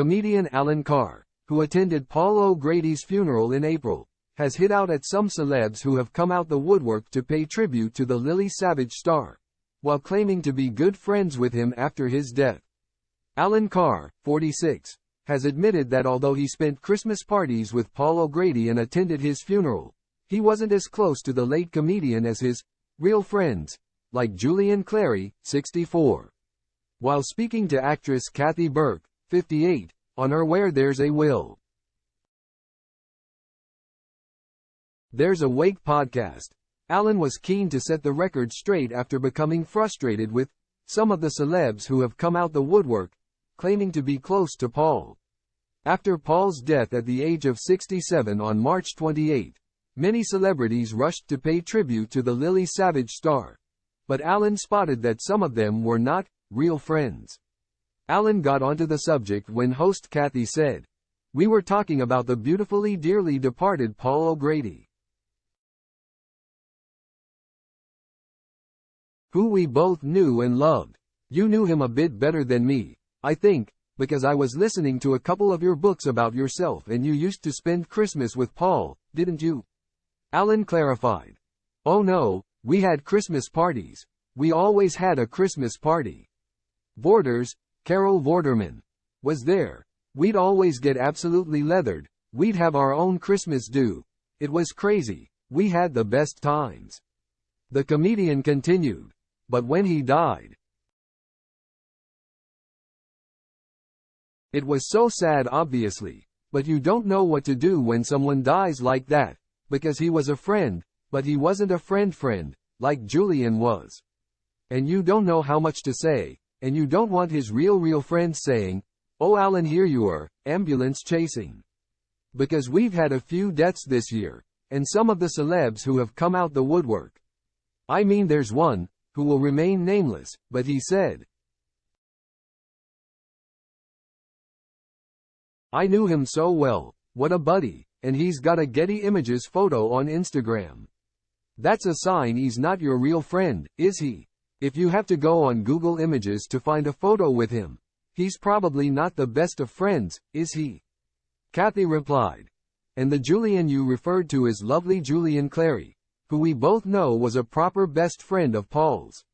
Comedian Alan Carr, who attended Paul O'Grady's funeral in April, has hit out at some celebs who have come out the woodwork to pay tribute to the Lily Savage star, while claiming to be good friends with him after his death. Alan Carr, 46, has admitted that although he spent Christmas parties with Paul O'Grady and attended his funeral, he wasn't as close to the late comedian as his real friends, like Julian Clary, 64. While speaking to actress Kathy Burke, 58, on her Where There's a Will, There's a Wake podcast, Alan was keen to set the record straight after becoming frustrated with some of the celebs who have come out the woodwork, claiming to be close to Paul. After Paul's death at the age of 67 on March 28, many celebrities rushed to pay tribute to the Lily Savage star, but Alan spotted that some of them were not real friends. Alan got onto the subject when host Kathy said, "We were talking about the beautifully dearly departed Paul O'Grady, who we both knew and loved. You knew him a bit better than me, I think, because I was listening to a couple of your books about yourself and you used to spend Christmas with Paul, didn't you?" Alan clarified, "Oh no, we had Christmas parties. We always had a Christmas party. Borders, Carol Vorderman, was there. We'd always get absolutely leathered. We'd have our own Christmas do. It was crazy. We had the best times." The comedian continued, "But when he died, it was so sad obviously, but you don't know what to do when someone dies like that, because he was a friend, but he wasn't a friend, like Julian was. And you don't know how much to say, and you don't want his real friends saying, 'Oh Alan, here you are, ambulance chasing.' Because we've had a few deaths this year, and some of the celebs who have come out the woodwork. I mean there's one, who will remain nameless, but he said, 'I knew him so well, what a buddy, and he's got a Getty Images photo on Instagram. That's a sign he's not your real friend, is he? If you have to go on Google Images to find a photo with him, he's probably not the best of friends, is he?' Kathy replied. And the Julian you referred to is lovely Julian Clary, who we both know was a proper best friend of Paul's."